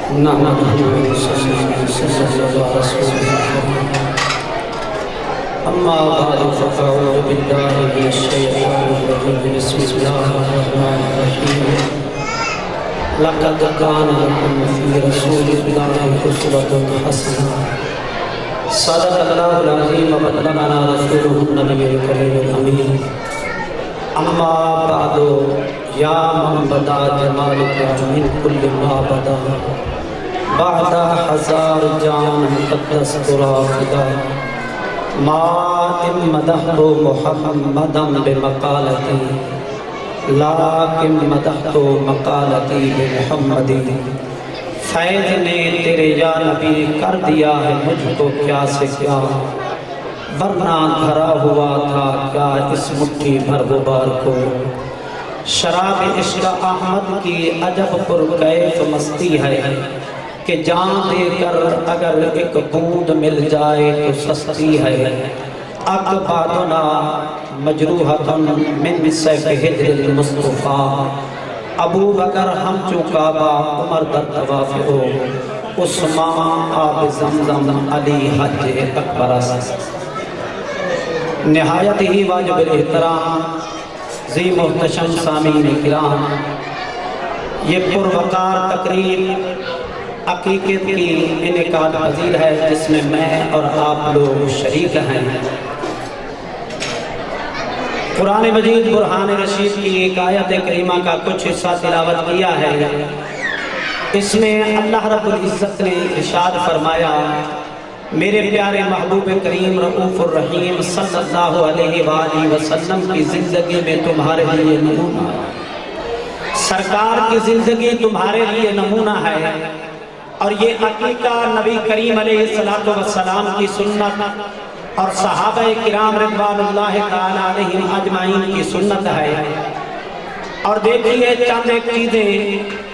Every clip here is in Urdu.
أما بعد فأعوذ بالله من الشيطان الرجيم بسم الله الرحمن الرحيم لقد كان لكم في رسول الله أسوة حسنة صدق الله العظيم وبلغنا رسوله النبي الكريم الأمين أما بعد يا من بدا جمالك من كل ما بدا بعد حزار جان مقدس ترافدا ما إن مدحت محمدا بمقالتي لیکن مدحت مقالتی بمحمد فیض نے تیرے یا نبی کر دیا ہے مجھ کو کیا سے کیا ورنہ دھرا ہوا تھا کیا اس مٹھی بھر غبار کو شراب عشق احمد کی عجب پر کیف مستی ہے کہ جان دے کر اگر ایک بوند مل جائے تو سستی ہے اقبادنا مجروحۃ من سیف ہجر المصطفیٰ ابو بکر ہم چکابہ عمر در طواف ہو عثمان آب زمزم علی حج اکبر نہایت ہی واجب الاحترام ذی محتشم سامعین کرام یہ پروقار تقریب عقیقت کی انعقاد پذیر ہے جس میں اور آپ لوگ شریک ہیں قرآن مجید برہان رشید کی ایک آیت کریمہ کا کچھ حصہ تلاوت کیا ہے اس میں اللہ رب العزت نے ارشاد فرمایا میرے پیارے محبوب کریم رؤوف الرحیم صلی اللہ علیہ وآلہ وسلم کی زندگی میں تمہارے لیے نمونہ سرکار کی زندگی تمہارے لیے نمونہ ہے اور یہ عقیقہ نبی کریم علیہ السلام کی سنت اور صحابہ کرام رضوان اللہ تعالیٰ علیہم اجمعین کی سنت ہے اور دیکھیے چند ایک چیزیں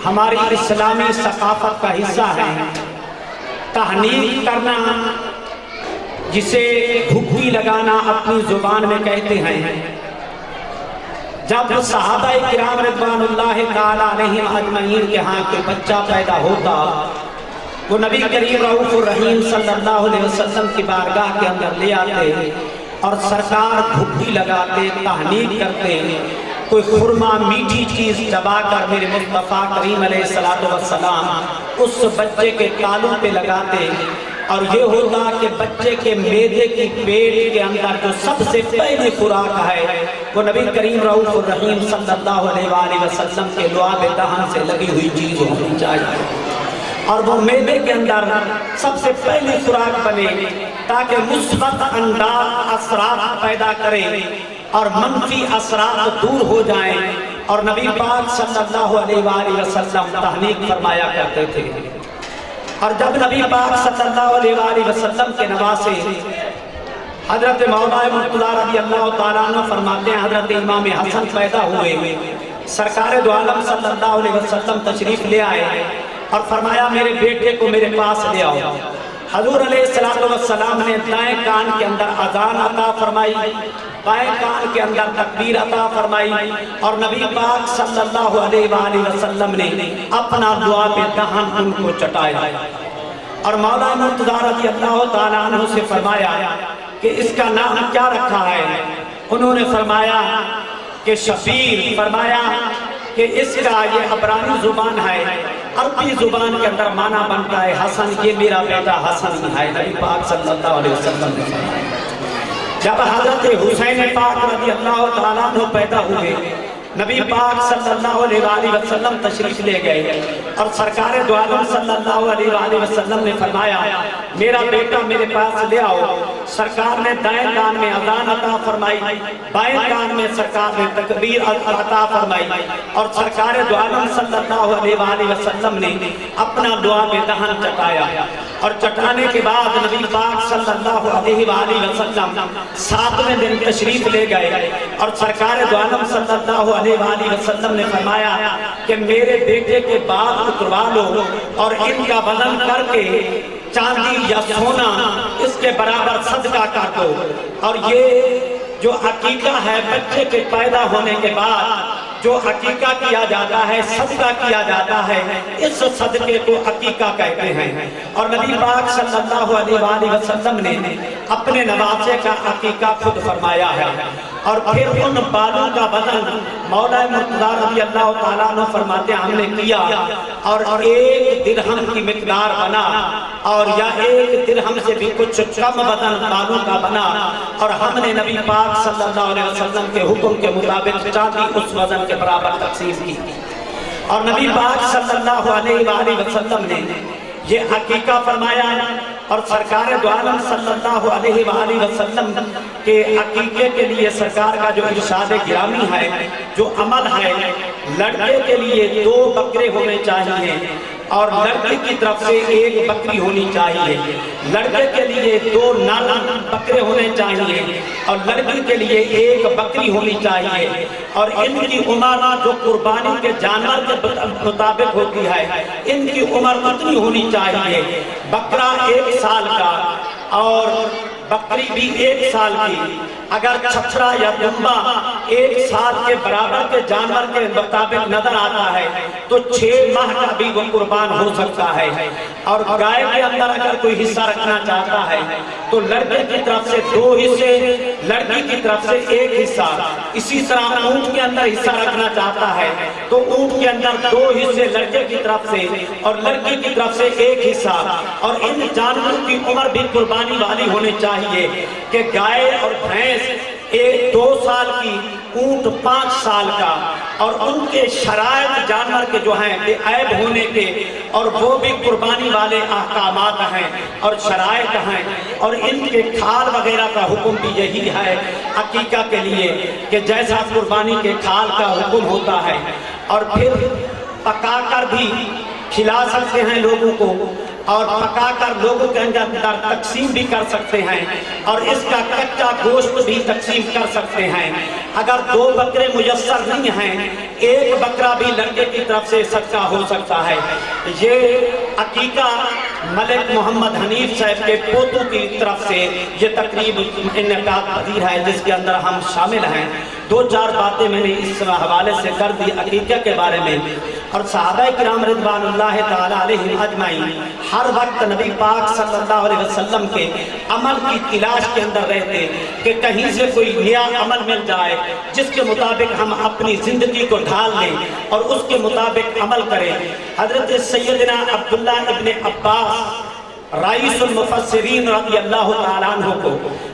ہماری اسلامی ثقافت کا حصہ ہے تحنیک کرنا جسے گھگھی لگانا اپنی زبان میں کہتے ہیں جب صحابہ کرام رضوان اللہ تعالیٰ علیہم اجمعین کے ہاں کوئی بچہ پیدا ہوتا وہ نبی کریم رؤوف الرحیم صلی اللہ علیہ وسلم کی بارگاہ کے اندر لے آتے اور سرکار گھگھی لگاتے تحنیک کرتے کوئی خرما میٹھی چیز چبا کر میرے مصطفیٰ کریم علیہ السلام اس بچے کے تالوں پہ لگاتے اور یہ ہوتا کہ بچے کے معدے کی پیٹ کے اندر جو سب سے پہلی خوراک ہے وہ نبی کریم رؤوف الرحیم صلی اللہ علیہ وسلم کے لعاب دہن سے لگی ہوئی چیز ہونی چاہیے اور وہ معدے کے اندر سب سے پہلی خوراک بنے تاکہ مثبت انداز اثرات پیدا کرے اور منفی اثرات دور ہو جائیں اور نبی پاک صلی اللہ علیہ وسلم تحنیک فرمایا کرتے تھے اور جب نبی پاک صلی اللہ علیہ وسلم کے نواسے حضرت مولا مرتضیٰ رضی اللہ تعالیٰ عنہ فرماتے ہیں حضرت امام حسن پیدا ہوئے سرکار دو عالم صلی اللہ علیہ وسلم تشریف لے آئے اور فرمایا میرے بیٹے کو میرے پاس لے آؤ حضور علیہ السلام نے دائیں کان کے اندر اذان عطا فرمائی بائیں کان کے اندر تکبیر عطا فرمائی اور نبی پاک صلی اللہ علیہ وسلم نے اپنا دعا پہ دہن ان کو چٹایا اور مولا مرتضیٰ رضی اللہ تعالیٰ عنہ سے فرمایا کہ اس کا نام کیا رکھا ہے انہوں نے فرمایا کہ شبیر فرمایا کہ اس کا یہ عبرانی زبان ہے عربی زبان کے اندر معنی بنتا ہے حسن یہ میرا بیٹا حسن ہے نبی پاک صلی اللہ علیہ وسلم نے فرمایا جب حضرت حسین پاک رضی اللہ تعالیٰ عنہ پیدا ہوئے نبی پاک صلی اللہ علیہ وسلم تشریف لے گئے اور سرکار دو عالم صلی اللہ علیہ وسلم نے فرمایا میرا بیٹا میرے پاس لے آؤ. سرکار نے دائیں کان میں اذان عطا فرمائی, بائیں کان میں سرکار نے تکبیر عطا فرمائی, اور سرکار دو عالم صلی اللہ علیہ وسلم نے اپنا دعا میں دہن چٹایا, اور چٹانے کے بعد نبی پاک صلی اللہ علیہ وسلم 7ویں دن تشریف لے گئے, اور سرکار دو عالم صلی اللہ علیہ وسلم نے فرمایا کہ میرے بیٹے کے بال اتروا لو اور ان کا وزن کر کے چاندی یا سونا اس کے برابر صدقہ کر دو. اور یہ جو عقیقہ ہے بچے کے پیدا ہونے کے بعد جو عقیقہ کیا جاتا ہے، صدقہ کیا جاتا ہے، اس صدقے کو عقیقہ کہتے ہیں۔ اور نبی پاک صلی اللہ علیہ وآلہ وسلم نے اپنے نواسے کا عقیقہ خود فرمایا ہے۔ اور پھر ان بالوں کا وزن مولا مرتضیٰ رضی اللہ تعالیٰ عنہ فرماتے ہیں ہم نے کیا اور 1 درہم کی مقدار بنا، اور یا 1 درہم سے بھی کچھ کم وزن بالوں کا بنا، اور ہم نے نبی پاک صلی اللہ علیہ وسلم کے حکم کے مطابق چاندی اس وزن کے برابر تقسیم کی۔ اور نبی پاک صلی اللہ علیہ وآلہ وسلم نے یہ عقیقہ فرمایا، اور سرکار دو عالم صلی اللہ علیہ وآلہ وسلم کے عقیقے کے لیے سرکار کا جو ارشاد گرامی ہے، جو عمل ہے، لڑکے کے لیے 2 بکرے ہونے چاہیے اور لڑکی کی طرف سے 1 بکری ہونی چاہیے۔ لڑکے کے لیے 2 نر بکرے ہونے چاہیے اور لڑکی کے لیے 1 بکری ہونی چاہیے، اور ان کی عمر جو قربانی کے جانور کے مطابق ہوتی ہے، ان کی عمر اتنی ہونی چاہیے۔ بکرا 1 سال کا اور بکری بھی 1 سال کی۔ اگر چھچھڑا یا دمبا 1 سال کے برابر کے جانور کے مطابق نظر آتا ہے تو 6 ماہ کا بھی وہ قربان ہو سکتا ہے۔ اور گائے کے اندر اگر کوئی حصہ رکھنا چاہتا ہے تو لڑکے کی طرف سے 2 حصے، لڑکی کی طرف سے 1 حصہ۔ اسی طرح اونٹ کے اندر حصہ رکھنا چاہتا ہے تو اونٹ کے اندر 2 حصے لڑکے کی طرف سے اور لڑکی کی طرف سے 1 حصہ۔ اور ان جانوروں کی عمر بھی قربانی والی ہونی چاہیے کہ گائے اور بھینس 2 سال کی، اونٹ 5 سال کا، اور ان کے شرائط جانور کے جو ہیں بے عیب ہونے کے، اور وہ بھی قربانی والے احکامات ہیں اور شرائط ہیں۔ اور ان کے کھال وغیرہ کا حکم بھی یہی ہے عقیقہ کے لیے کہ جیسا قربانی کے کھال کا حکم ہوتا ہے۔ اور پھر پکا کر بھی کھلا سکتے ہیں لوگوں کو، اور پکا کر لوگوں کے اندر تقسیم بھی کر سکتے ہیں، اور اس کا کچا گوشت بھی تقسیم کر سکتے ہیں۔ اگر 2 بکرے میسر نہیں ہیں، 1 بکرا بھی لڑکے کی طرف سے صدقہ ہو سکتا ہے۔ یہ عقیقہ ملک محمد حنیف صاحب کے پوتوں کی طرف سے یہ تقریب انعقاد پذیر ہے جس کے اندر ہم شامل ہیں۔ 2-4 باتیں میں نے اس حوالے سے کر دی عقیقہ کے بارے میں۔ اور صحابہ کرام رضوان اللہ تعالیٰ علیہم اجمعین ہر وقت نبی پاک صلی اللہ علیہ وسلم کے عمل کی تلاش کے اندر رہتے کہ کہیں سے کوئی نیا عمل مل جائے جس کے مطابق ہم اپنی زندگی کو ڈھال لیں اور اس کے مطابق عمل کریں۔ حضرت سیدنا عبداللہ ابن عباس رئیس المفسرین رضی اللہ تعالیٰ عنہ کو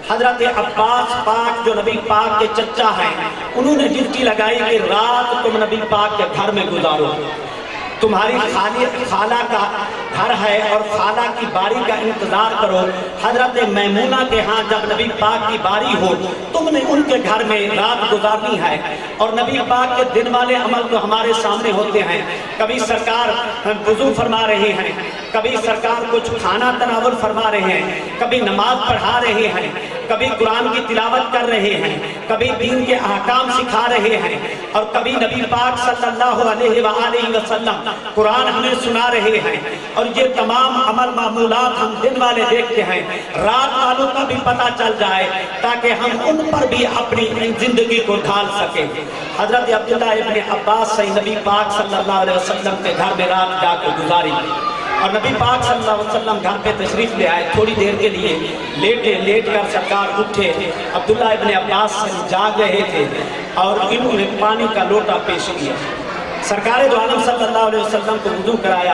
حضرت عباس پاک جو نبی پاک کے چچا ہیں، انہوں نے ڈیوٹی لگائی کہ رات تم نبی پاک کے گھر میں گزارو، تمہاری خالہ کا گھر ہے اور خالہ کی باری کا انتظار کرو۔ حضرت میمونہ کے ہاں جب نبی پاک کی باری ہو تم نے ان کے گھر میں رات گزارنی ہے۔ اور نبی پاک کے دن والے عمل تو ہمارے سامنے ہوتے ہیں، کبھی سرکار وضو فرما رہے ہیں، کبھی سرکار کچھ کھانا تناول فرما رہے ہیں، کبھی نماز پڑھا رہے ہیں، کبھی قرآن کی تلاوت کر رہے ہیں، کبھی دین کے احکام سکھا رہے ہیں، اور کبھی نبی پاک صلی اللہ علیہ وآلہ وسلم قرآن ہمیں سنا رہے ہیں۔ اور یہ تمام عمل معمولات ہم دن والے دیکھتے ہیں، رات والوں کا بھی پتہ چل جائے تاکہ ہم ان پر بھی اپنی زندگی کو ڈھال سکیں۔ حضرت عبداللہ ابن عباس سے نبی پاک صلی اللہ علیہ وسلم کے گھر میں رات جا کر گزاری، اور نبی پاک صلی اللہ علیہ وسلم گھر پہ تشریف لے آئے۔ تھوڑی دیر کے لیے لیٹ کر سرکار اٹھے، عبداللہ ابن عباس جاگ رہے تھے اور انہوں نے پانی کا لوٹا پیش کیا، سرکار دو عالم صلی اللہ علیہ وسلم کو وضو کرایا۔